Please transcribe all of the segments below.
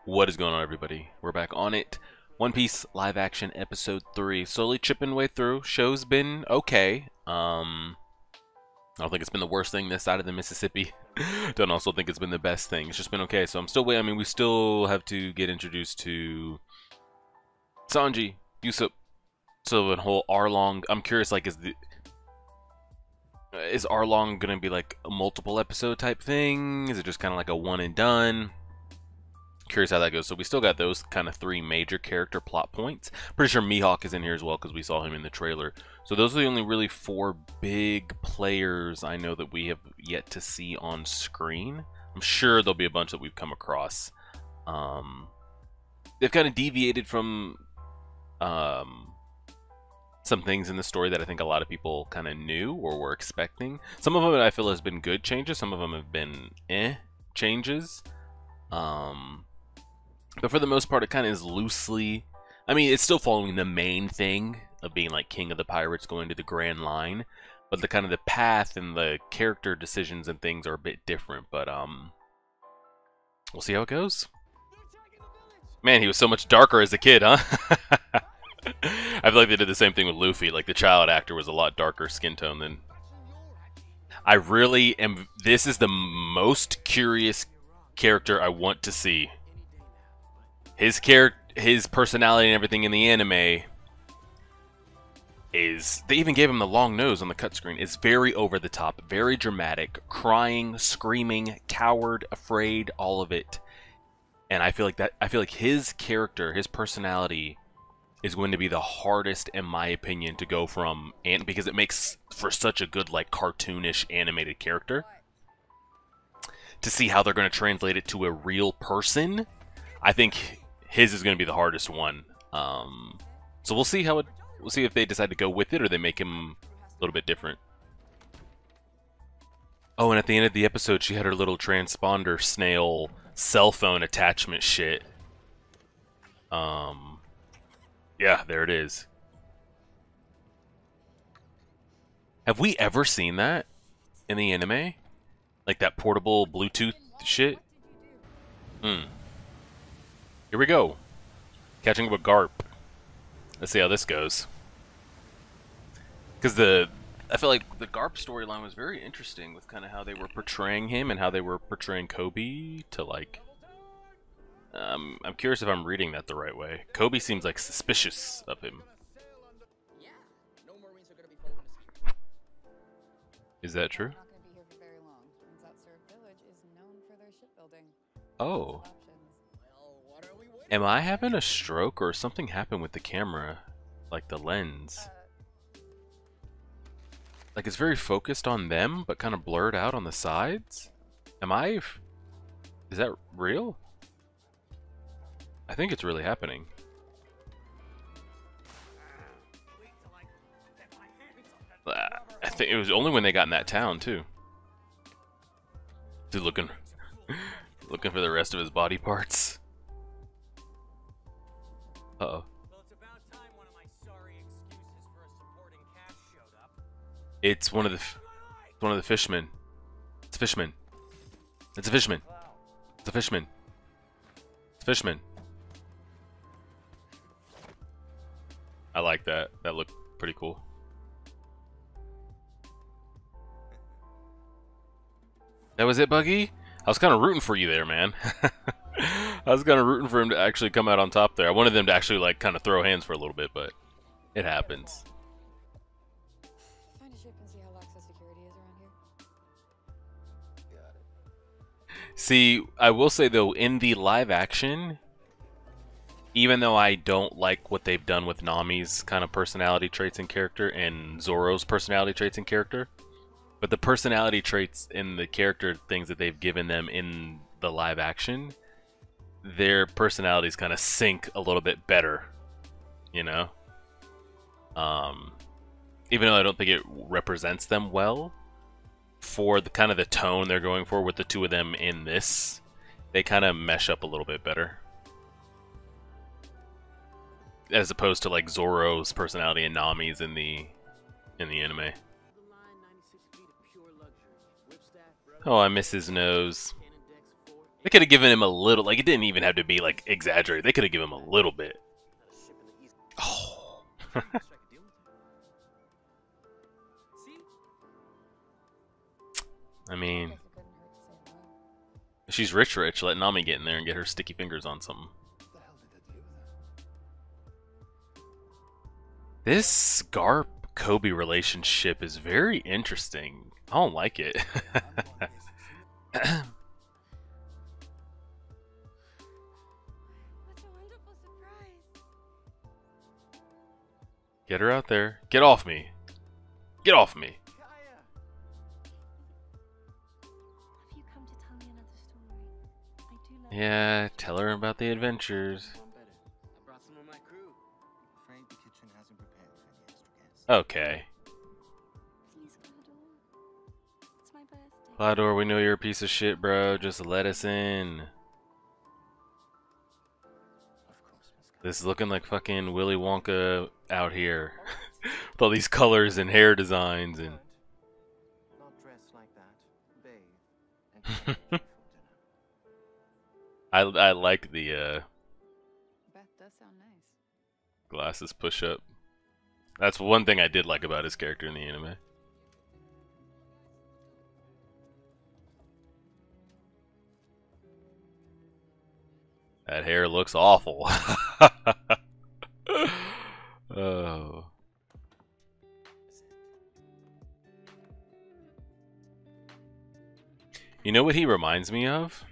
What is going on, everybody? We're back on it. One Piece live action episode 3. Slowly chipping way through. Show's been okay. I don't think it's been the worst thing this side of the Mississippi. Don't also think it's been the best thing. It's just been okay. So I'm still waiting. I mean, we still have to get introduced to Sanji, Usopp, so a whole Arlong. I'm curious, like, is Arlong gonna be like a multiple episode type thing? Is it just kind of like a one and done? Curious how that goes. So we still got those kind of 3 major character plot points. Pretty sure Mihawk is in here as well because we saw him in the trailer. So those are the only really 4 big players I know that we have yet to see on screen. I'm sure there'll be a bunch that we've come across. They've kind of deviated from some things in the story that I think a lot of people kind of knew or were expecting. Some of them I feel has been good changes. Some of them have been changes. But for the most part, it kind of is loosely... I mean, it's still following the main thing of being like King of the Pirates going to the Grand Line. But the kind of the path and the character decisions and things are a bit different. But, we'll see how it goes. Man, he was so much darker as a kid, huh? I feel like they did the same thing with Luffy. Like, the child actor was a lot darker skin tone than... I really am... This is the most curious character I want to see. His personality and everything in the anime is... They even gave him the long nose on the cut screen. It's very over the top, very dramatic, crying, screaming, coward, afraid, all of it. And I feel like his character, his personality is going to be the hardest, in my opinion, to go from, and because it makes for such a good, like, cartoonish animated character. To see how they're going to translate it to a real person, I think his is going to be the hardest one. So we'll see we'll see if they decide to go with it or they make him a little bit different. Oh, and at the end of the episode, she had her little transponder snail cell phone attachment shit. Yeah, there it is. Have we ever seen that in the anime? Like that portable Bluetooth shit? Here we go. Catching up with Garp. Let's see how this goes. Because I feel like the Garp storyline was very interesting with kind of how they were portraying him and how they were portraying Kobe to, like... I'm curious if I'm reading that the right way. Kobe seems like suspicious of him. Is that true? Oh. Am I having a stroke or something happened with the camera? Like the lens? Like it's very focused on them, but kind of blurred out on the sides? Is that real? I think it's really happening. I think it was only when they got in that town, too. Dude, looking for the rest of his body parts. Uh-oh. It's one of the fishmen. It's a fishman. It's a fishman. It's a fishman. It's a fishman. I like that. That looked pretty cool. That was it, Buggy? I was kind of rooting for you there, man. I was kind of rooting for him to actually come out on top there. I wanted them to actually, like, kind of throw hands for a little bit, but it happens. Find a ship and see how lax the security is around here. Got it. See, I will say, though, in the live action... Even though I don't like what they've done with Nami's kind of personality traits and character and Zoro's personality traits and character, but the personality traits and the character things that they've given them in the live action, their personalities kind of sync a little bit better, you know? Even though I don't think it represents them well, for the kind of the tone they're going for with the two of them in this, they kind of mesh up a little bit better. As opposed to like Zoro's personality and Nami's in the anime. Oh, I miss his nose. They could have given him a little, like, it didn't even have to be, like, exaggerated. They could have given him a little bit. Oh. I mean, Guess it couldn't hurt to say hello. she's rich. Let Nami get in there and get her sticky fingers on something. This Garp Kobe relationship is very interesting. I don't like it. What a wonderful surprise. Get her out there. Get off me. Get off me. Have you come to tell me another story? I do love Yeah, tell her about the adventures. I brought some of my crew. Afraid the kitchen hasn't prepared for any extra guests. Okay. Please, Glador. It's my birthday. Clador, we know you're a piece of shit, bro. Just let us in. Of course, Miss This is looking like fucking Willy Wonka out here. With all these colors and hair designs and... Not dressed like that. Bathe. And come back before dinner. I like the Beth does sound nice. glasses push up. That's one thing I did like about his character in the anime. That hair looks awful. Oh. You know what he reminds me of?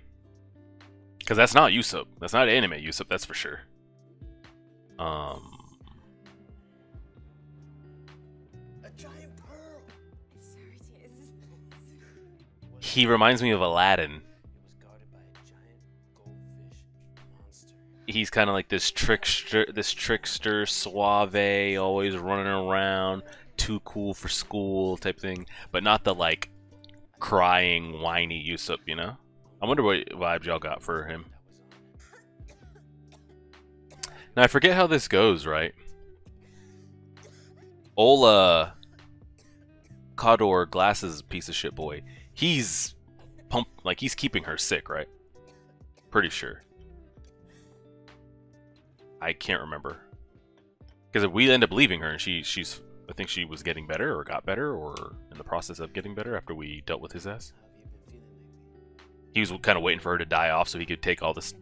Because that's not Usopp. That's not anime Usopp, that's for sure. A giant pearl. He reminds me of Aladdin. It was guarded by a giant goldfish monster. He's kind of like this trickster, suave, always running around, too cool for school type thing, but not the like crying, whiny Usopp, you know? I wonder what vibes y'all got for him. Now I forget how this goes, right? Ola Kador Glasses piece of shit boy. He's he's keeping her sick, right? Pretty sure. I can't remember. Because if we end up leaving her and she's I think she was getting better or got better or in the process of getting better after we dealt with his ass. How have you been feeling lately? He was kind of waiting for her to die off so he could take all this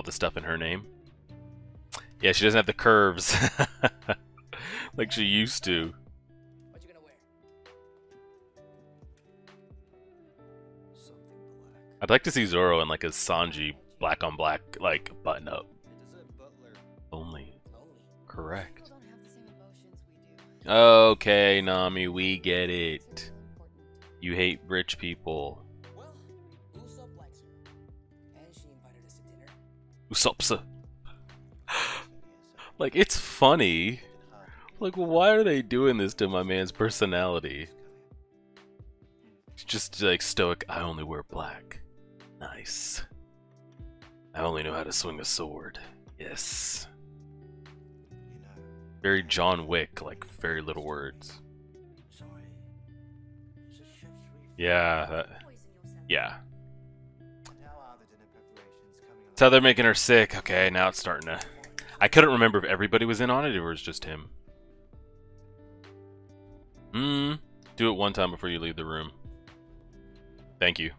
stuff in her name. Yeah, she doesn't have the curves like she used to. What you gonna wear? Something black. I'd like to see Zoro in like a Sanji black on black like button up. It doesn't butler. Only. Lonely. Correct. People don't have the same emotions we do. Okay, Nami, we get it. It's really important. You hate rich people. Well, Usopp likes her. And she invited us to dinner. Usopp. Like, it's funny. Like, why are they doing this to my man's personality? It's just like stoic. I only wear black. Nice. I only know how to swing a sword. Yes. You know, Very John Wick, like very little words. sorry. The chef's Yeah. Poison yourself. Yeah. How are the dinner preparations coming along? So they're making her sick. Okay, now it's starting to. I couldn't remember if everybody was in on it or it was just him. Do it one time before you leave the room. Thank you.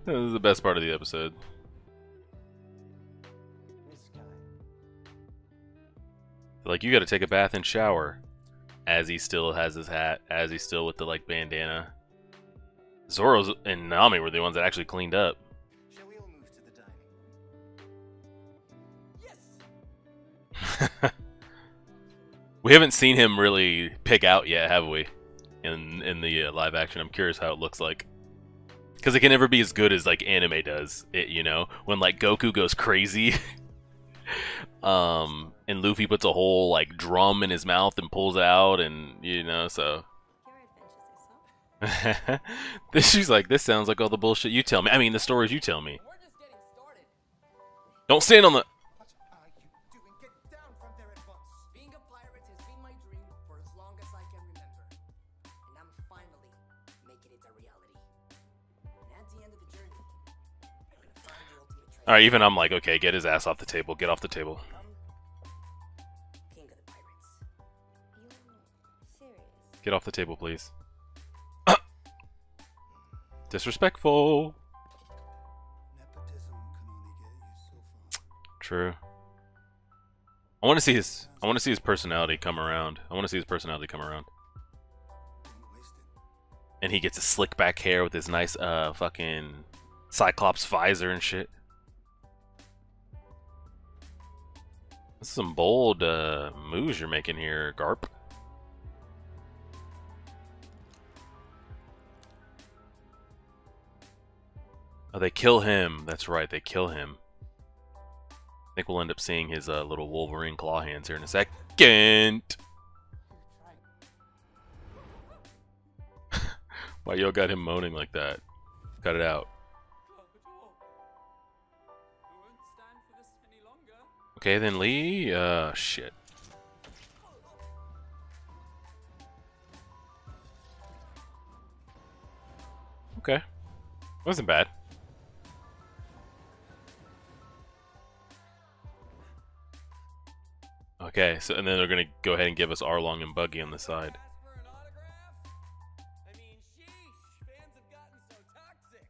This is the best part of the episode. This guy. Like, you gotta take a bath and shower. As he still has his hat. As he's still with the, like, bandana. Zoro's and Nami were the ones that actually cleaned up. Shall we all move to the dining room? Yes! We haven't seen him really pick out yet, have we? In the live action. I'm curious how it looks like. Because it can never be as good as, like, anime does it, you know? When, like, Goku goes crazy. And Luffy puts a whole, like, drum in his mouth and pulls out, and, you know, so... Your adventures, Usopp. She's like, this sounds like all the bullshit you tell me. I mean, the stories you tell me. We're just getting started. Don't stand on the... What are you doing? Get down from there at once. Being a pirate has been my dream for as long as I can remember. And I'm finally making it a reality. And at the end of the Alright, even I'm like, okay, get his ass off the table. Get off the table. King of the pirates. You're serious? Get off the table, please. Disrespectful. Nepotism can only get you so far. True. I want to see his personality come around. Don't waste it. And he gets his slick back hair with his nice fucking Cyclops visor and shit. That's some bold moves you're making here, Garp. Oh, they kill him. That's right, they kill him. I think we'll end up seeing his little Wolverine claw hands here in a second. Why y'all got him moaning like that? Cut it out. Okay, then Lee. Shit. Okay, wasn't bad. Okay, so and then they're gonna go ahead and give us Arlong and Buggy on the side. Ask for an autograph? I mean, sheesh, fans have gotten so toxic.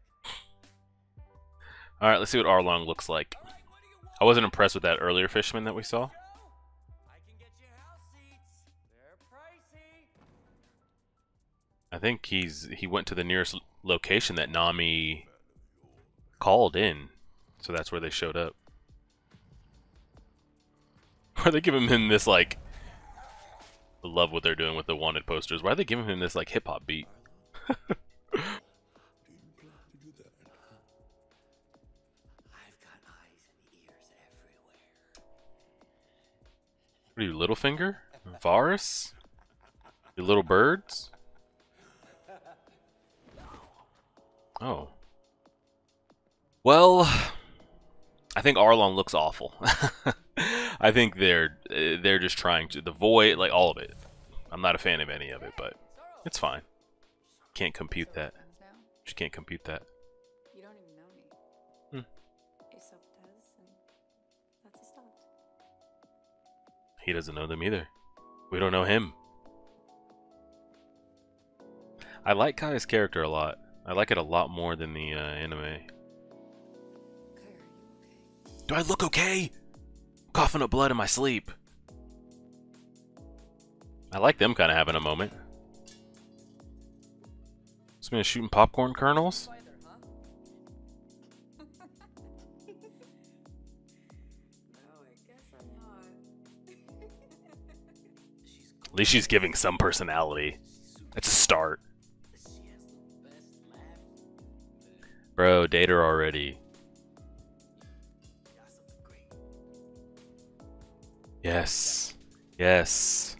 All right, let's see what Arlong looks like. All right, what do you want? I wasn't impressed with that earlier Fishman that we saw. I can get you house seats. They're pricey. I think he went to the nearest location that Nami called in, so that's where they showed up. Why are they giving him this like? I love what they're doing with the wanted posters. Why are they giving him this like hip hop beat? I've got eyes and ears everywhere. What are you, Littlefinger? Varus? You little birds? Oh. Well, I think Arlong looks awful. I think they're just trying to the void, like all of it. I'm not a fan of any of it, but it's fine. Can't compute that. Now? Just can't compute that. You don't even know me. Usopp does, and that's a start. He doesn't know them either. We don't know him. I like Kai's character a lot. I like it a lot more than the anime. Kai, are you okay? Do I look okay? Coughing up blood in my sleep. I like them kind of having a moment. Just gonna shooting popcorn kernels. Either, huh? No, I guess I'm not. At least she's giving some personality. That's a start. She has the best laugh. Bro, date her already. Got something great. Yes. Yes.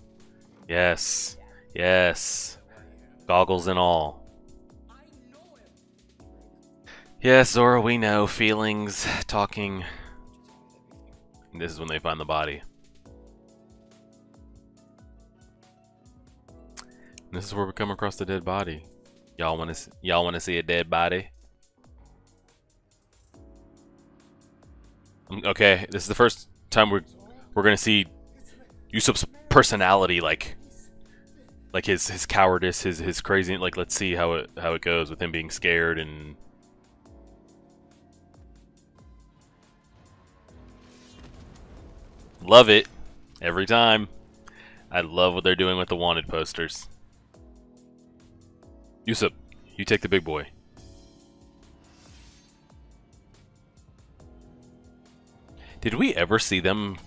Yes. Yes. Goggles and all. I know him. Yes, Zora, we know. Feelings, talking. And this is when they find the body. And this is where we come across the dead body. Y'all want to see a dead body? Okay, this is the first time we're gonna see Usopp's personality, like his cowardice, his crazy. Like, let's see how it goes with him being scared and. Love it every time. I love what they're doing with the wanted posters. Usopp, you take the big boy. Did we ever see them?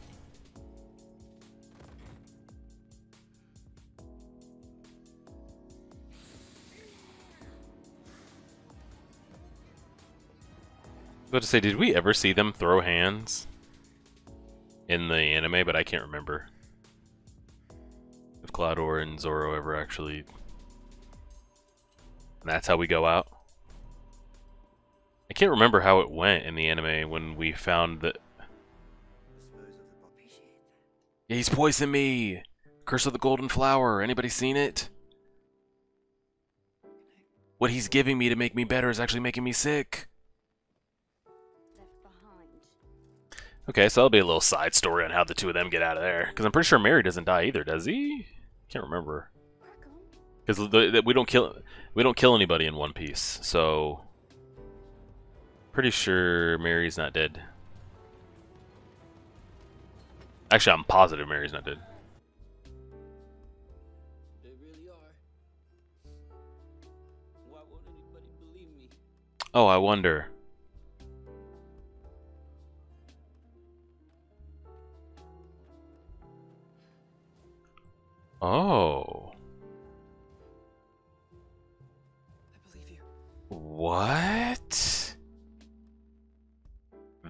I was about to say, did we ever see them throw hands in the anime? But I can't remember if Cloudor and Zoro ever actually. And that's how we go out. I can't remember how it went in the anime when we found that. Yeah, he's poisoned me. Curse of the Golden Flower. Anybody seen it? What he's giving me to make me better is actually making me sick. Left behind. Okay, so that'll be a little side story on how the two of them get out of there. Because I'm pretty sure Mary doesn't die either, does he? Can't remember. Crack on. Because we don't kill anybody in One Piece, so pretty sure Mary's not dead. Actually, I'm positive Mary's not dead. They really are. Why won't anybody believe me? Oh, I wonder. Oh. I believe you. What?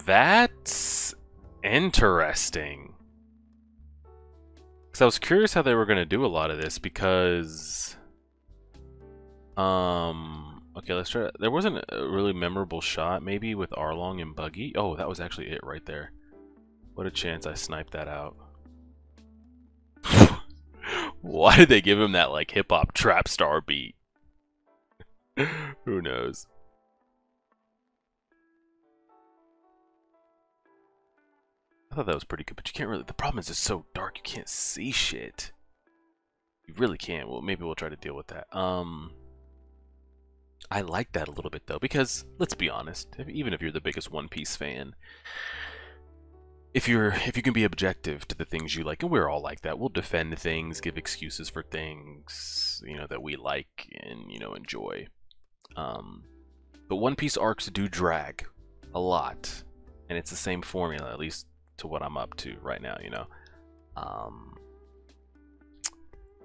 That's interesting. Because I was curious how they were going to do a lot of this because... Okay, let's try... There wasn't a really memorable shot, maybe, with Arlong and Buggy. Oh, that was actually it right there. What a chance I sniped that out. Why did they give him that, like, hip-hop trap star beat? Who knows? I thought that was pretty good, but you can't really... The problem is it's so dark, you can't see shit. You really can't. Well, maybe we'll try to deal with that. I like that a little bit, though, because, let's be honest, even if you're the biggest One Piece fan, if you can be objective to the things you like, and we're all like that, we'll defend things, give excuses for things, you know, that we like and, you know, enjoy. But One Piece arcs do drag a lot, and it's the same formula, at least to what I'm up to right now, you know.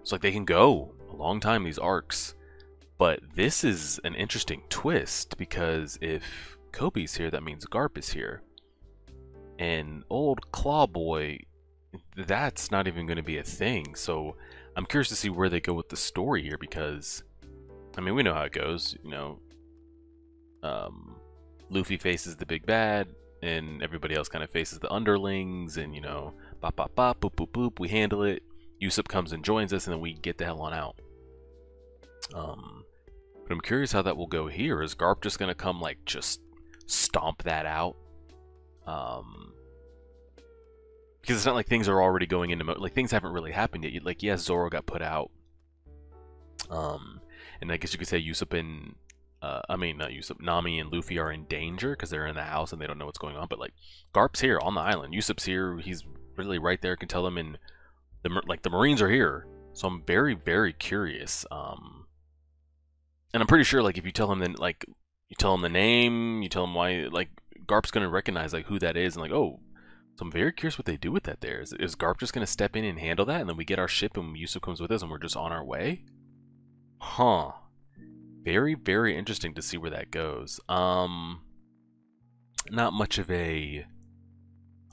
It's like they can go a long time, these arcs, but this is an interesting twist, because if Kobe's here, that means Garp is here. And old Claw Boy, that's not even going to be a thing. So I'm curious to see where they go with the story here, because, I mean, we know how it goes, you know. Luffy faces the big bad, and everybody else kind of faces the underlings, and, you know, bop, bop, bop, boop, boop, boop, we handle it. Usopp comes and joins us, and then we get the hell on out. But I'm curious how that will go here. Is Garp just going to come, like, just stomp that out? Because it's not like things are already going into like things haven't really happened yet. Like, yes, Zoro got put out, and I guess you could say Usopp and I mean not Usopp, Nami and Luffy are in danger because they're in the house and they don't know what's going on. But like, Garp's here on the island, Usopp's here, he's really right there, can tell them, and the Marines are here. So I'm very, very curious. And I'm pretty sure, like, if you tell him, then, like, you tell him the name, you tell him why, like, Garp's gonna recognize, like, who that is, and like, oh. So I'm very curious what they do with that there. Is Garp just gonna step in and handle that, and then we get our ship and Yusuf comes with us and we're just on our way? Huh. Very, very interesting to see where that goes. Not much of a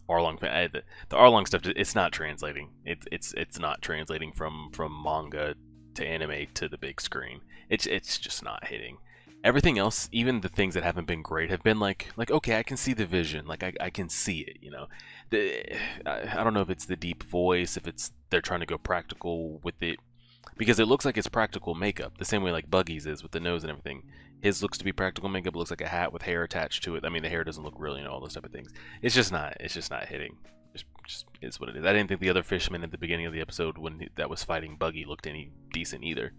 Arlong fan. The Arlong stuff, it's not translating. It's not translating from manga to anime to the big screen. It's just not hitting. Everything else, even the things that haven't been great, have been like okay, I can see the vision, like I can see it, you know. I don't know if it's the deep voice, if it's they're trying to go practical with it, because it looks like it's practical makeup, the same way like Buggy's is with the nose and everything. His looks to be practical makeup. It looks like a hat with hair attached to it. I mean, the hair doesn't look real, you know, all those type of things. It's just not hitting. Just is what it is. I didn't think the other fisherman at the beginning of the episode when that was fighting Buggy looked any decent either.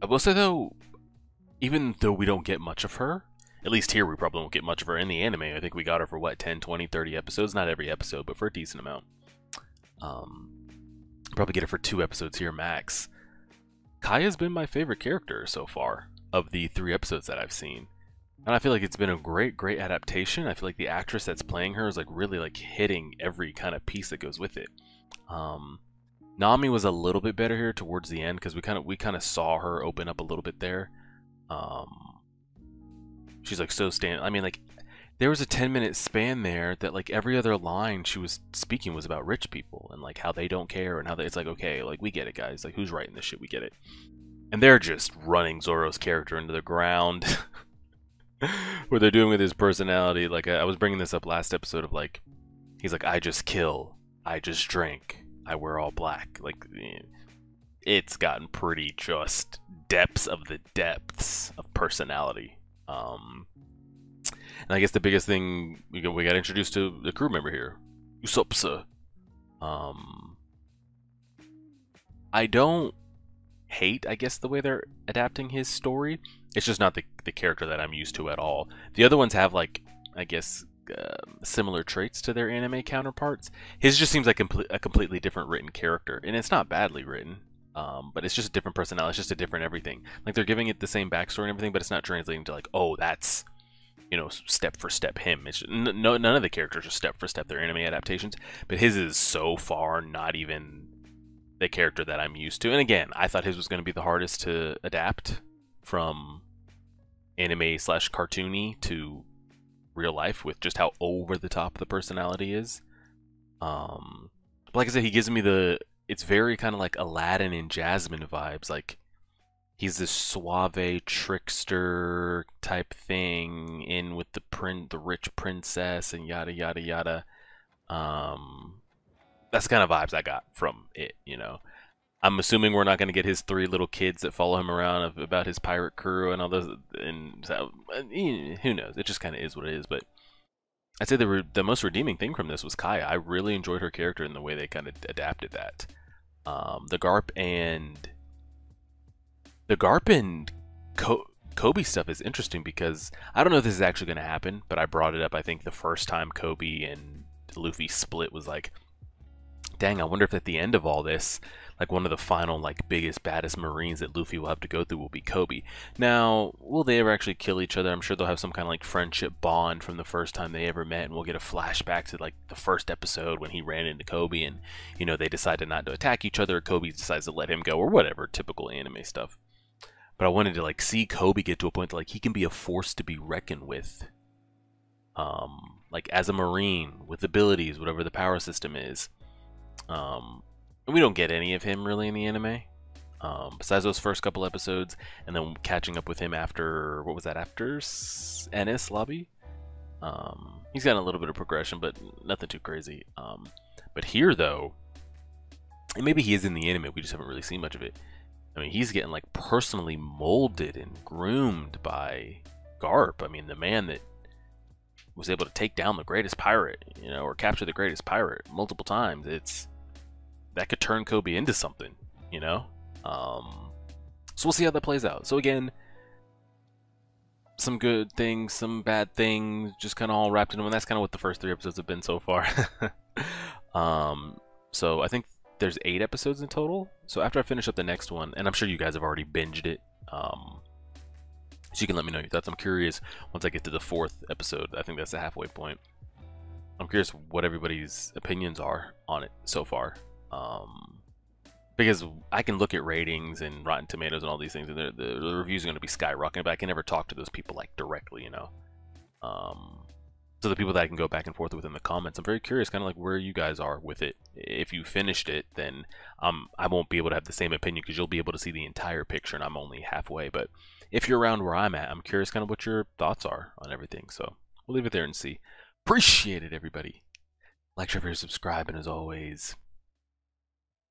I will say, though, even though we don't get much of her, at least here we probably won't get much of her in the anime. I think we got her for, what, 10, 20, 30 episodes? Not every episode, but for a decent amount. Probably get her for 2 episodes here, max. Kaya's been my favorite character so far of the 3 episodes that I've seen. And I feel like it's been a great, great adaptation. I feel like the actress that's playing her is like really like hitting every kind of piece that goes with it. Nami was a little bit better here towards the end because we kind of saw her open up a little bit there. She's like so I mean, like there was a 10-minute span there that like every other line she was speaking was about rich people and like how they don't care and how it's like, okay, like we get it, guys. Like who's writing this shit? We get it. And they're just running Zoro's character into the ground. What they're doing with his personality. Like I was bringing this up last episode of like, he's like, I just kill, I just drink, I wear all black. Like, it's gotten pretty just depths of the depths of personality. And I guess the biggest thing we got introduced to the crew member here, Usopp. I don't hate, I guess, the way they're adapting his story. It's just not the character that I'm used to at all. The other ones have, like, I guess, similar traits to their anime counterparts. His just seems like a completely different written character, and it's not badly written, but it's just a different personality. It's just a different everything. Like, they're giving it the same backstory and everything, but it's not translating to, like, oh, that's, you know, step for step him. It's just, none of the characters are step for step their anime adaptations, but his is so far not even the character that I'm used to. And again, I thought his was going to be the hardest to adapt from anime slash cartoony to real life, with just how over the top the personality is. But like I said, he gives me it's very kind of like Aladdin and Jasmine vibes. Like, he's this suave trickster type thing in with the rich princess and yada yada yada. That's the kind of vibes I got from it, you know. I'm assuming we're not going to get his 3 little kids that follow him around about his pirate crew and all those, and so, who knows? It just kind of is what it is. But I'd say the most redeeming thing from this was Kaya. I really enjoyed her character and the way they kind of adapted that. The Garp and Kobe stuff is interesting because I don't know if this is actually going to happen, but I brought it up. I think the first time Kobe and Luffy split was like, dang, I wonder if at the end of all this, like, one of the final, like, biggest, baddest Marines that Luffy will have to go through will be Kobe. Now, will they ever actually kill each other? I'm sure they'll have some kind of, like, friendship bond from the first time they ever met, and we'll get a flashback to, like, the first episode when he ran into Kobe and, you know, they decided not to attack each other, Kobe decides to let him go, or whatever, typical anime stuff. But I wanted to, like, see Kobe get to a point that, like, he can be a force to be reckoned with. Like, as a Marine, with abilities, whatever the power system is. We don't get any of him really in the anime, besides those first couple episodes, and then catching up with him after, what was that, after Ennis Lobby? He's gotten a little bit of progression, but nothing too crazy. But here, though, and maybe he is in the anime, we just haven't really seen much of it. I mean, he's getting, like, personally molded and groomed by Garp. I mean, the man that was able to take down the greatest pirate, you know, or capture the greatest pirate multiple times. That could turn Kobe into something, you know? So we'll see how that plays out. So again, some good things, some bad things, just kind of all wrapped into one. That's kind of what the first 3 episodes have been so far. So I think there's 8 episodes in total. So after I finish up the next one, and I'm sure you guys have already binged it, so you can let me know your thoughts. I'm curious, once I get to the 4th episode, I think that's the halfway point. I'm curious what everybody's opinions are on it so far. Because I can look at ratings and Rotten Tomatoes and all these things, and the reviews are going to be skyrocketing, but I can never talk to those people, like, directly, you know. So the people that I can go back and forth with in the comments, I'm very curious, kind of like where you guys are with it. If you finished it, then I won't be able to have the same opinion because you'll be able to see the entire picture, and I'm only halfway. But if you're around where I'm at, I'm curious kind of what your thoughts are on everything. So we'll leave it there and see. Appreciate it, everybody. Like, share, subscribe, and as always,